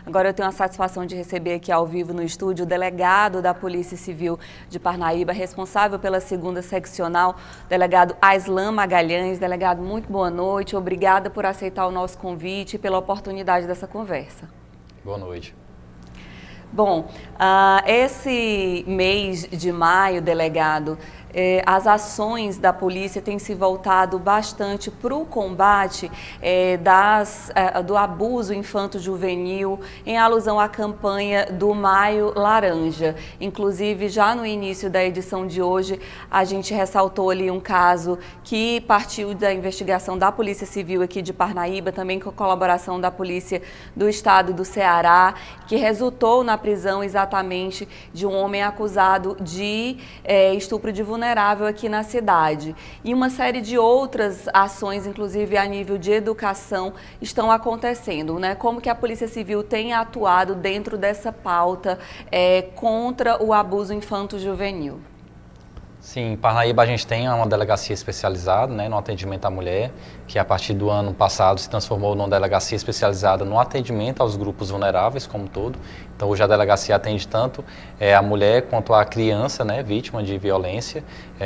Agora eu tenho a satisfação de receber aqui ao vivo no estúdio o delegado da Polícia Civil de Parnaíba, responsável pela 2ª Seccional, delegado Aislan Magalhães. Delegado, muito boa noite, obrigada por aceitar o nosso convite e pela oportunidade dessa conversa. Boa noite. Bom, esse mês de maio, delegado, as ações da polícia têm se voltado bastante para o combate do abuso infanto-juvenil, em alusão à campanha do Maio Laranja. Inclusive, já no início da edição de hoje, a gente ressaltou ali um caso que partiu da investigação da Polícia Civil aqui de Parnaíba, também com a colaboração da Polícia do Estado do Ceará, que resultou na prisão exatamente de um homem acusado de estupro de vulnerável aqui na cidade. E uma série de outras ações, inclusive a nível de educação, estão acontecendo, né? Como que a Polícia Civil tem atuado dentro dessa pauta contra o abuso infanto-juvenil? Sim, em Parnaíba a gente tem uma delegacia especializada, né, no atendimento à mulher, que a partir do ano passado se transformou numa delegacia especializada no atendimento aos grupos vulneráveis como um todo. Então hoje a delegacia atende tanto a mulher quanto a criança, né, vítima de violência,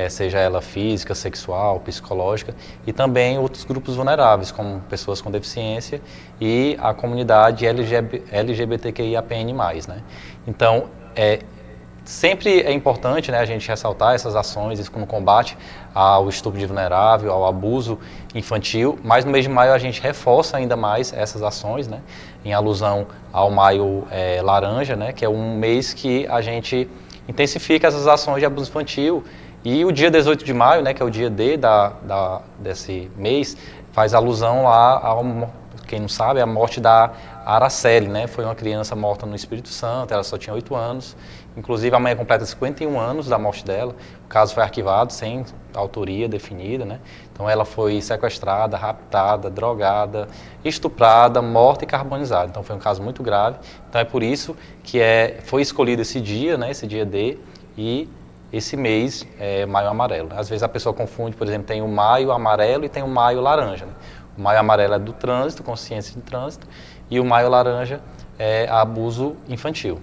seja ela física, sexual, psicológica, e também outros grupos vulneráveis, como pessoas com deficiência e a comunidade LGBTQIAPN+, né. Então, sempre é importante, né, a gente ressaltar essas ações no combate ao estupro de vulnerável, ao abuso infantil, mas no mês de maio a gente reforça ainda mais essas ações, né, em alusão ao Maio Laranja, né, que é um mês que a gente intensifica essas ações de abuso infantil. E o dia 18 de maio, né, que é o dia D desse mês, faz alusão lá quem não sabe, a morte da Araceli, né? Foi uma criança morta no Espírito Santo, ela só tinha 8 anos. Inclusive, amanhã completa 51 anos da morte dela. O caso foi arquivado sem autoria definida, né? Então, ela foi sequestrada, raptada, drogada, estuprada, morta e carbonizada. Então, foi um caso muito grave. Então, é por isso que foi escolhido esse dia, né? Esse dia D, e esse mês é Maio Amarelo. Às vezes a pessoa confunde, por exemplo, tem o Maio Amarelo e tem o Maio Laranja, né? O Maio Amarelo é do trânsito, consciência de trânsito, e o Maio Laranja é abuso infantil.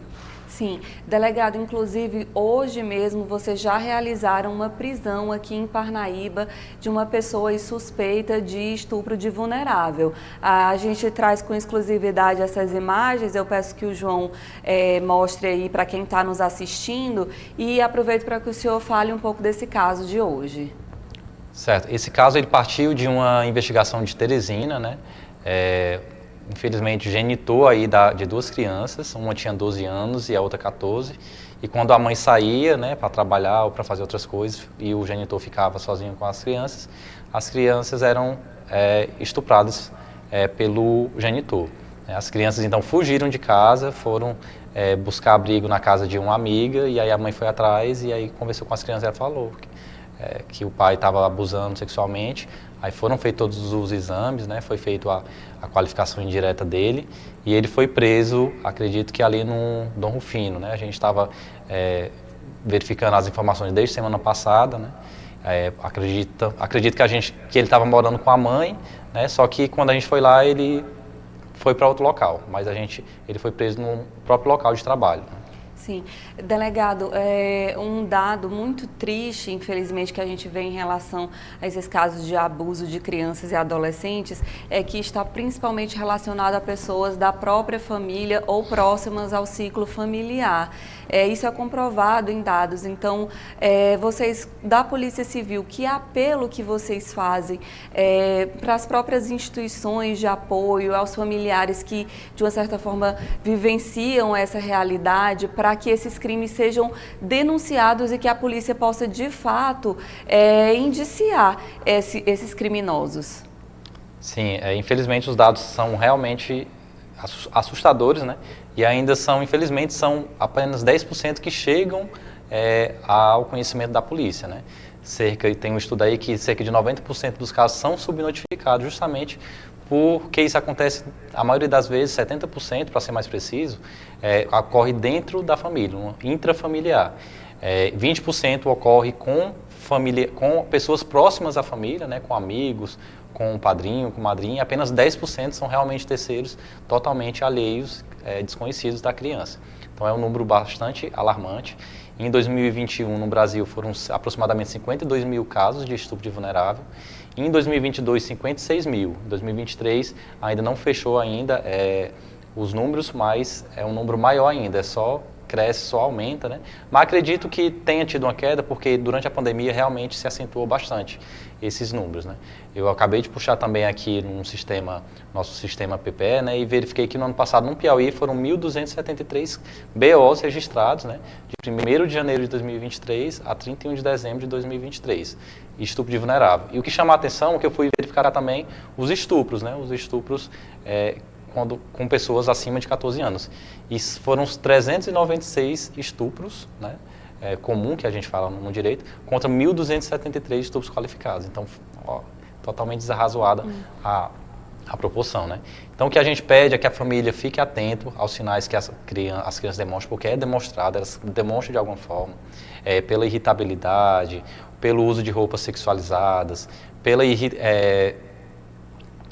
Sim, delegado, inclusive hoje mesmo vocês já realizaram uma prisão aqui em Parnaíba de uma pessoa suspeita de estupro de vulnerável. A gente traz com exclusividade essas imagens, eu peço que o João mostre aí para quem está nos assistindo e aproveito para que o senhor fale um pouco desse caso de hoje. Certo, esse caso ele partiu de uma investigação de Teresina, né? Infelizmente genitor aí de 2 crianças, uma tinha 12 anos e a outra 14, e quando a mãe saía, né, para trabalhar ou para fazer outras coisas e o genitor ficava sozinho com as crianças eram estupradas pelo genitor. As crianças então fugiram de casa, foram buscar abrigo na casa de uma amiga, e aí a mãe foi atrás e aí conversou com as crianças e ela falou que o pai estava abusando sexualmente. Aí foram feitos todos os exames, né? Foi feita a qualificação indireta dele e ele foi preso, acredito que ali no Dom Rufino, né? A gente estava verificando as informações desde semana passada, né? Acredito que ele estava morando com a mãe, né? Só que quando a gente foi lá ele foi para outro local, mas ele foi preso no próprio local de trabalho. Sim. Delegado, um dado muito triste, infelizmente, que a gente vê em relação a esses casos de abuso de crianças e adolescentes, é que está principalmente relacionado a pessoas da própria família ou próximas ao ciclo familiar. Isso é comprovado em dados. Então, vocês da Polícia Civil, que apelo que vocês fazem para as próprias instituições de apoio, aos familiares que, de uma certa forma, vivenciam essa realidade, para que esses crimes sejam denunciados e que a polícia possa, de fato, indiciar esses criminosos? Sim, infelizmente os dados são realmente assustadores, né? E ainda infelizmente, são apenas 10% que chegam ao conhecimento da polícia, né? Tem um estudo aí que cerca de 90% dos casos são subnotificados, justamente porque isso acontece, a maioria das vezes, 70%, para ser mais preciso, ocorre dentro da família, intrafamiliar. 20% ocorre com pessoas próximas à família, né, com amigos, com o padrinho, com a madrinha, apenas 10% são realmente terceiros totalmente alheios, desconhecidos da criança. Então é um número bastante alarmante. Em 2021, no Brasil, foram aproximadamente 52 mil casos de estupro de vulnerável. Em 2022, 56 mil. Em 2023, ainda não fechou ainda os números, mas é um número maior ainda, cresce, só aumenta, né? Mas acredito que tenha tido uma queda, porque durante a pandemia realmente se acentuou bastante esses números, né? Eu acabei de puxar também aqui nosso sistema PPE, né? E verifiquei que no ano passado, no Piauí, foram 1.273 BOs registrados, né? De 1º de janeiro de 2023 a 31 de dezembro de 2023. Estupro de vulnerável. E o que chama a atenção é que eu fui verificar também os estupros, né? Os estupros com pessoas acima de 14 anos. E foram os 396 estupros, né, comum, que a gente fala no direito, contra 1.273 estupros qualificados. Então, totalmente desarrazoada a proporção, né? Então, o que a gente pede é que a família fique atento aos sinais que as crianças demonstram, porque é demonstrado, elas demonstram de alguma forma, pela irritabilidade, pelo uso de roupas sexualizadas,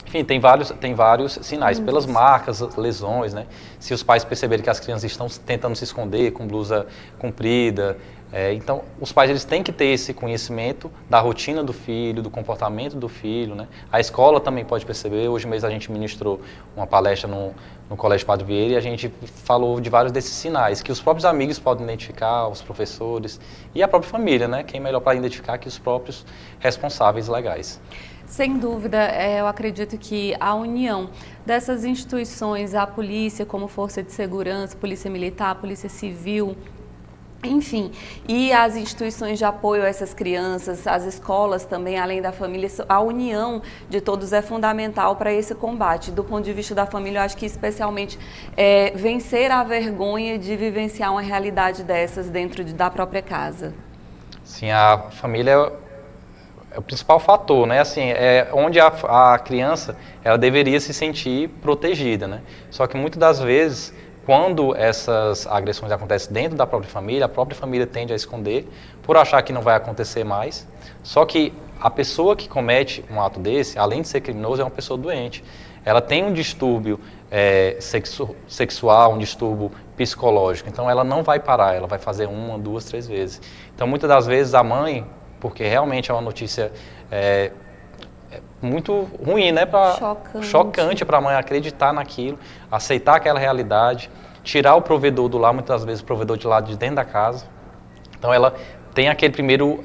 enfim, tem vários sinais, pelas marcas, lesões, né? Se os pais perceberem que as crianças estão tentando se esconder com blusa comprida. Então, os pais eles têm que ter esse conhecimento da rotina do filho, do comportamento do filho, né? A escola também pode perceber. Hoje mesmo a gente ministrou uma palestra no Colégio Padre Vieira e a gente falou de vários desses sinais que os próprios amigos podem identificar, os professores e a própria família, né? Quem melhor para identificar que os próprios responsáveis legais. Sem dúvida, eu acredito que a união dessas instituições, a polícia como força de segurança, polícia militar, polícia civil, enfim, e as instituições de apoio a essas crianças, as escolas também, além da família, a união de todos é fundamental para esse combate. Do ponto de vista da família, eu acho que especialmente vencer a vergonha de vivenciar uma realidade dessas dentro da própria casa. Sim, a família é o principal fator, né? Assim, onde a criança ela deveria se sentir protegida, né? Só que muitas das vezes, quando essas agressões acontecem dentro da própria família, a própria família tende a esconder por achar que não vai acontecer mais. Só que a pessoa que comete um ato desse, além de ser criminoso, é uma pessoa doente. Ela tem um distúrbio sexual, um distúrbio psicológico. Então, ela não vai parar, ela vai fazer 1, 2, 3 vezes. Então, muitas das vezes, a mãe, porque realmente é uma notícia muito ruim, né? Chocante para a mãe acreditar naquilo, aceitar aquela realidade, tirar o provedor do lar, muitas vezes o provedor de lado de dentro da casa. Então ela tem aquele primeiro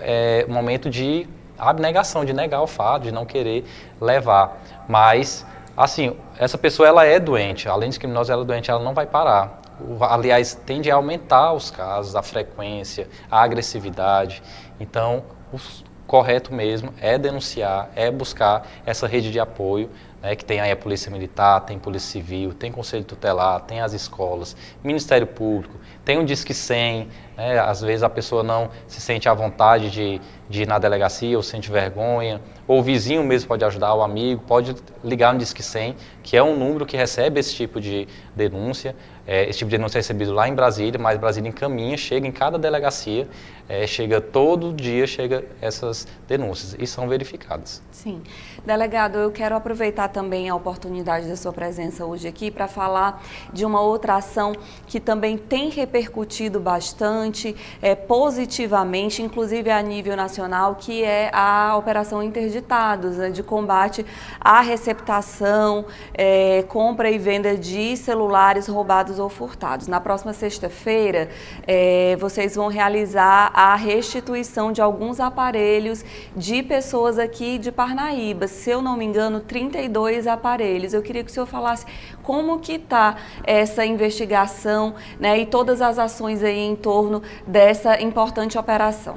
momento de abnegação, de negar o fato, de não querer levar. Mas, assim, essa pessoa ela é doente, além de criminosa, ela é doente, ela não vai parar. Aliás, tende a aumentar os casos, a frequência, a agressividade. Então, o correto mesmo é denunciar, é buscar essa rede de apoio, né, que tem aí a Polícia Militar, tem Polícia Civil, tem Conselho Tutelar, tem as escolas, Ministério Público, tem um Disque 100, né, às vezes a pessoa não se sente à vontade de ir na delegacia ou sente vergonha, ou o vizinho mesmo pode ajudar, o amigo, pode ligar no Disque 100, que é um número que recebe esse tipo de denúncia. Esse tipo de denúncia é recebido lá em Brasília, mas Brasília encaminha, chega em cada delegacia, chega todo dia, chega essas denúncias e são verificadas. Sim. Delegado, eu quero aproveitar também a oportunidade da sua presença hoje aqui para falar de uma outra ação que também tem repercutido bastante, positivamente, inclusive a nível nacional, que é a Operação Interditados, né, de combate à receptação, compra e venda de celulares roubados ou furtados. Na próxima sexta-feira, vocês vão realizar a restituição de alguns aparelhos de pessoas aqui de Parnaíba. Se eu não me engano, 32 aparelhos. Eu queria que o senhor falasse como que está essa investigação, né, e todas as ações aí em torno dessa importante operação.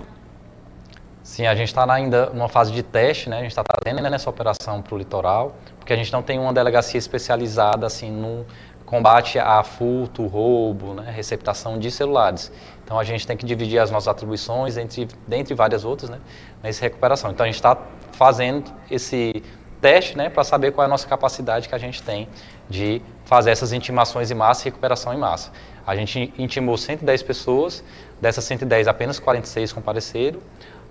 Sim, a gente está ainda numa fase de teste, né? A gente está trazendo nessa operação para o litoral, porque a gente não tem uma delegacia especializada assim no combate a furto, roubo, né, receptação de celulares. Então a gente tem que dividir as nossas atribuições dentre várias outras, né, nessa recuperação. Então a gente está fazendo esse teste, né, para saber qual é a nossa capacidade que a gente tem de fazer essas intimações em massa e recuperação em massa. A gente intimou 110 pessoas, dessas 110 apenas 46 compareceram,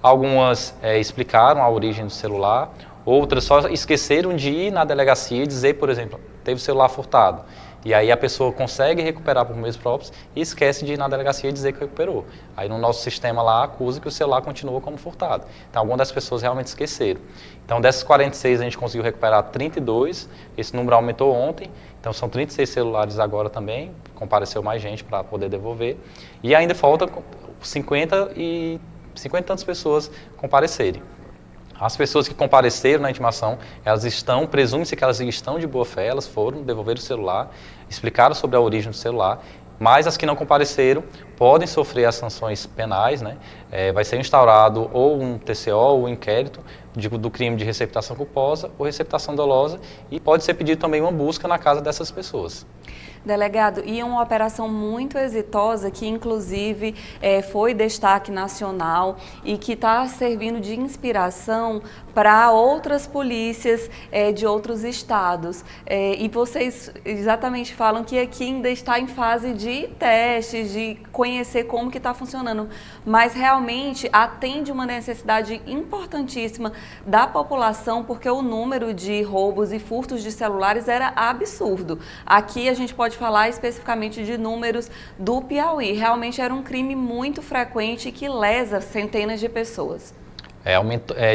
algumas explicaram a origem do celular, Outras só esqueceram de ir na delegacia e dizer, por exemplo, teve o celular furtado. E aí a pessoa consegue recuperar por meios próprios e esquece de ir na delegacia e dizer que recuperou. Aí no nosso sistema lá acusa que o celular continua como furtado. Então algumas das pessoas realmente esqueceram. Então dessas 46 a gente conseguiu recuperar 32, esse número aumentou ontem, então são 36 celulares agora também, compareceu mais gente para poder devolver. E ainda falta 50 e tantas pessoas comparecerem. As pessoas que compareceram na intimação, presume-se que elas estão de boa fé, elas foram, devolveram o celular, explicaram sobre a origem do celular, mas as que não compareceram podem sofrer as sanções penais, né? Vai ser instaurado ou um TCO ou um inquérito do crime de receptação culposa ou receptação dolosa e pode ser pedido também uma busca na casa dessas pessoas. Delegado, e uma operação muito exitosa que inclusive foi destaque nacional e que está servindo de inspiração para outras polícias de outros estados. E vocês exatamente falam que aqui ainda está em fase de testes, de conhecer como que está funcionando, mas realmente atende uma necessidade importantíssima da população, porque o número de roubos e furtos de celulares era absurdo. Aqui a gente pode falar especificamente de números do Piauí. Realmente era um crime muito frequente que lesa centenas de pessoas.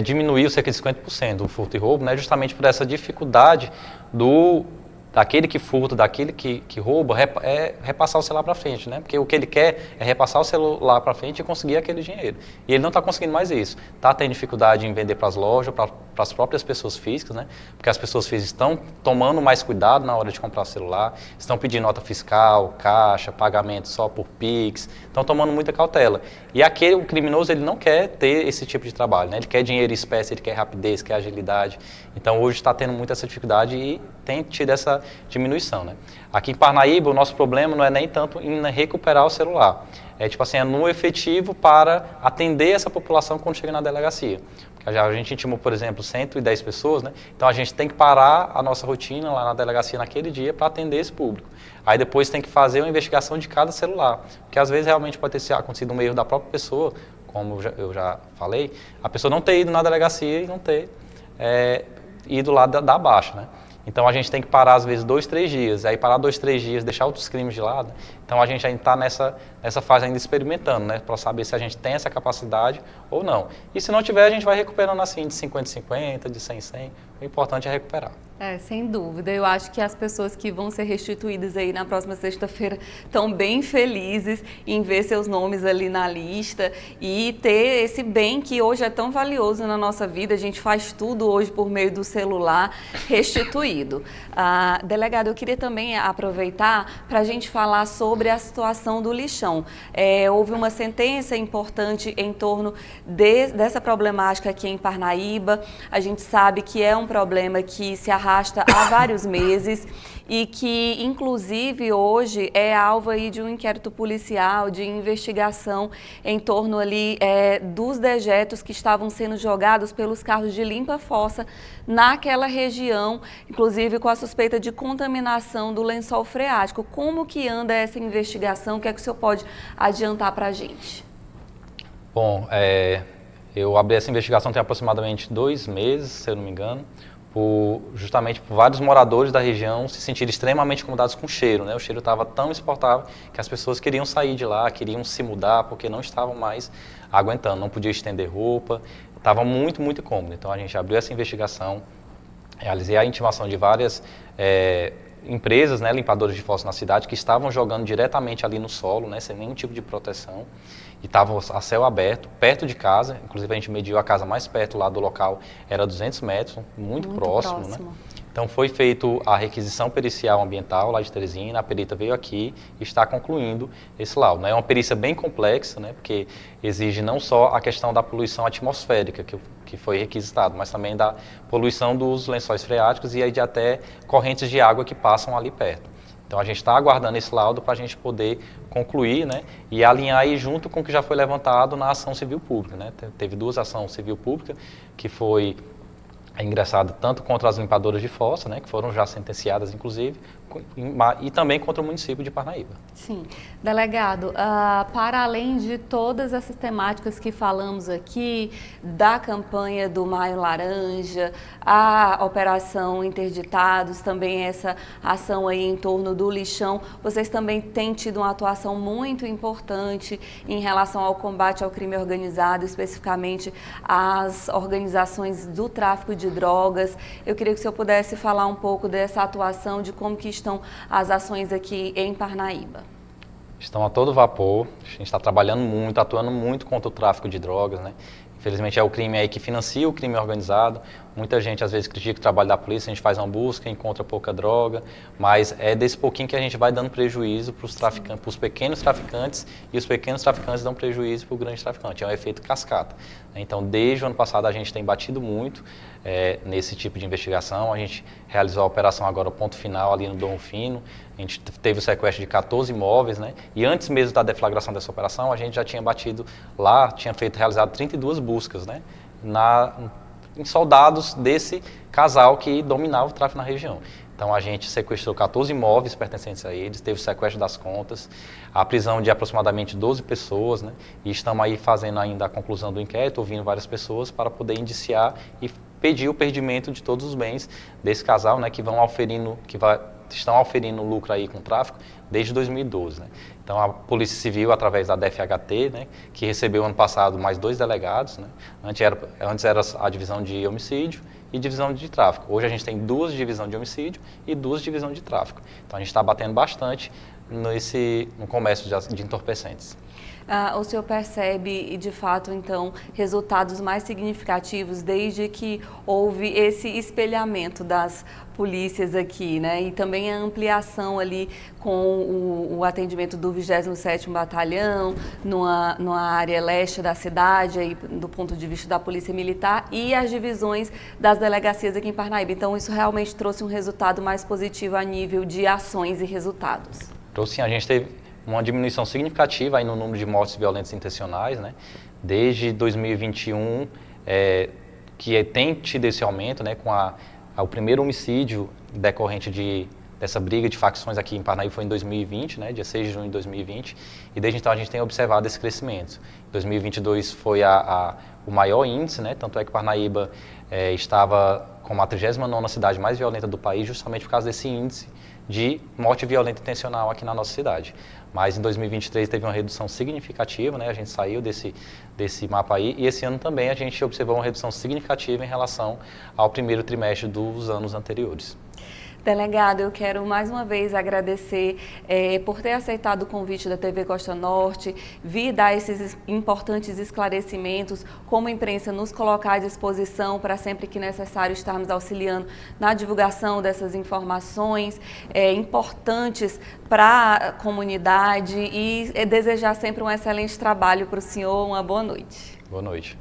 Diminuiu cerca de 50% o furto e roubo, né, justamente por essa dificuldade daquele que furta, daquele que rouba, repassar o celular para frente, né? Porque o que ele quer é repassar o celular para frente e conseguir aquele dinheiro. E ele não está conseguindo mais isso. Está tendo dificuldade em vender para as lojas, para as próprias pessoas físicas, né? Porque as pessoas físicas estão tomando mais cuidado na hora de comprar o celular, estão pedindo nota fiscal, caixa, pagamento só por Pix, estão tomando muita cautela. E o criminoso, ele não quer ter esse tipo de trabalho, né? Ele quer dinheiro em espécie, ele quer rapidez, quer agilidade. Então hoje está tendo muito essa dificuldade e tem tido essa diminuição, né? Aqui em Parnaíba, o nosso problema não é nem tanto em recuperar o celular. É no efetivo para atender essa população quando chega na delegacia. Porque a gente intimou, por exemplo, 110 pessoas, né? Então a gente tem que parar a nossa rotina lá na delegacia naquele dia para atender esse público. Aí depois tem que fazer uma investigação de cada celular, porque às vezes realmente pode ter acontecido um erro da própria pessoa, como eu já falei, a pessoa não ter ido na delegacia e não ter ido lá da baixa, né? Então a gente tem que parar às vezes 2, 3 dias, aí parar 2, 3 dias, deixar outros crimes de lado. Então a gente ainda está nessa fase ainda experimentando, né, para saber se a gente tem essa capacidade ou não. E se não tiver, a gente vai recuperando assim de 50 em 50, de 100 em 100. O importante é recuperar. Sem dúvida. Eu acho que as pessoas que vão ser restituídas aí na próxima sexta-feira estão bem felizes em ver seus nomes ali na lista e ter esse bem que hoje é tão valioso na nossa vida. A gente faz tudo hoje por meio do celular restituído. Delegado, eu queria também aproveitar para a gente falar sobre a situação do lixão. Houve uma sentença importante em torno dessa problemática aqui em Parnaíba. A gente sabe que é um problema que se arrasta há vários meses e que, inclusive, hoje é alvo aí de um inquérito policial, de investigação em torno ali dos dejetos que estavam sendo jogados pelos carros de limpa-fossa naquela região, inclusive com a suspeita de contaminação do lençol freático. Como que anda essa investigação? O que é que o senhor pode adiantar para a gente? Bom, eu abri essa investigação tem aproximadamente 2 meses, se eu não me engano, justamente por vários moradores da região se sentirem extremamente incomodados com o cheiro, né? O cheiro estava tão insuportável que as pessoas queriam sair de lá, queriam se mudar porque não estavam mais aguentando, não podia estender roupa, estava muito, muito incômodo. Então a gente abriu essa investigação, realizei a intimação de várias empresas, né, limpadoras de fossa na cidade que estavam jogando diretamente ali no solo, né, sem nenhum tipo de proteção, e estavam a céu aberto, perto de casa. Inclusive a gente mediu a casa mais perto lá do local, era 200 metros, muito próximo, né? Então foi feita a requisição pericial ambiental lá de Teresina, a perita veio aqui e está concluindo esse laudo, né? É uma perícia bem complexa, né, porque exige não só a questão da poluição atmosférica, que foi requisitado, mas também da poluição dos lençóis freáticos e aí de até correntes de água que passam ali perto. Então a gente está aguardando esse laudo para a gente poder concluir, né, e alinhar aí junto com o que já foi levantado na ação civil pública, né? Teve 2 ações civil pública, que foi ingressada tanto contra as limpadoras de fossa, né, que foram já sentenciadas inclusive, e também contra o município de Parnaíba. Sim. Delegado, para além de todas essas temáticas que falamos aqui, da campanha do Maio Laranja, a Operação Interditados, também essa ação aí em torno do lixão, vocês também têm tido uma atuação muito importante em relação ao combate ao crime organizado, especificamente às organizações do tráfico de drogas. Eu queria que o senhor pudesse falar um pouco dessa atuação, de como que estão as ações aqui em Parnaíba. Estão a todo vapor, a gente está trabalhando muito, atuando muito contra o tráfico de drogas, né? Infelizmente é o crime aí que financia o crime organizado. Muita gente às vezes critica o trabalho da polícia, a gente faz uma busca, encontra pouca droga, mas é desse pouquinho que a gente vai dando prejuízo para os traficantes, para os pequenos traficantes, e os pequenos traficantes dão prejuízo para o grande traficante. É um efeito cascata. Então, desde o ano passado a gente tem batido muito nesse tipo de investigação. A gente realizou a operação agora ponto final ali no Dom Rufino. A gente teve o sequestro de 14 imóveis, né? E antes mesmo da deflagração dessa operação, a gente já tinha batido lá, realizado 32 buscas, né? Em soldados desse casal que dominava o tráfico na região. Então a gente sequestrou 14 imóveis pertencentes a eles, teve o sequestro das contas, a prisão de aproximadamente 12 pessoas, né? E estamos aí fazendo ainda a conclusão do inquérito, ouvindo várias pessoas para poder indiciar e pedir o perdimento de todos os bens desse casal, né? Estão auferindo lucro aí com o tráfico desde 2012, né? Então a Polícia Civil, através da DFHT, né, que recebeu ano passado mais 2 delegados, né? Antes era a divisão de homicídio e divisão de tráfico. Hoje a gente tem 2 divisões de homicídio e 2 divisões de tráfico. Então a gente está batendo bastante no comércio de entorpecentes. O senhor percebe, de fato, então, resultados mais significativos desde que houve esse espelhamento das polícias aqui, né? E também a ampliação ali com o atendimento do 27º Batalhão, numa área leste da cidade, aí, do ponto de vista da Polícia Militar, e as divisões das delegacias aqui em Parnaíba. Então, isso realmente trouxe um resultado mais positivo a nível de ações e resultados. Trouxe, sim, a gente teve uma diminuição significativa aí no número de mortes violentas intencionais, né? Desde 2021, que tem tido esse aumento, né? Com o primeiro homicídio decorrente dessa briga de facções aqui em Parnaíba foi em 2020, né? Dia 6 de junho de 2020, e desde então a gente tem observado esse crescimento. 2022 foi o maior índice, né? Tanto é que Parnaíba estava como a 39ª cidade mais violenta do país, justamente por causa desse índice de morte violenta intencional aqui na nossa cidade. Mas em 2023 teve uma redução significativa, né? A gente saiu desse mapa aí, e esse ano também a gente observou uma redução significativa em relação ao primeiro trimestre dos anos anteriores. Delegado, eu quero mais uma vez agradecer por ter aceitado o convite da TV Costa Norte, vir dar esses importantes esclarecimentos, como imprensa nos colocar à disposição para sempre que necessário estarmos auxiliando na divulgação dessas informações importantes para a comunidade e desejar sempre um excelente trabalho para o senhor. Uma boa noite. Boa noite.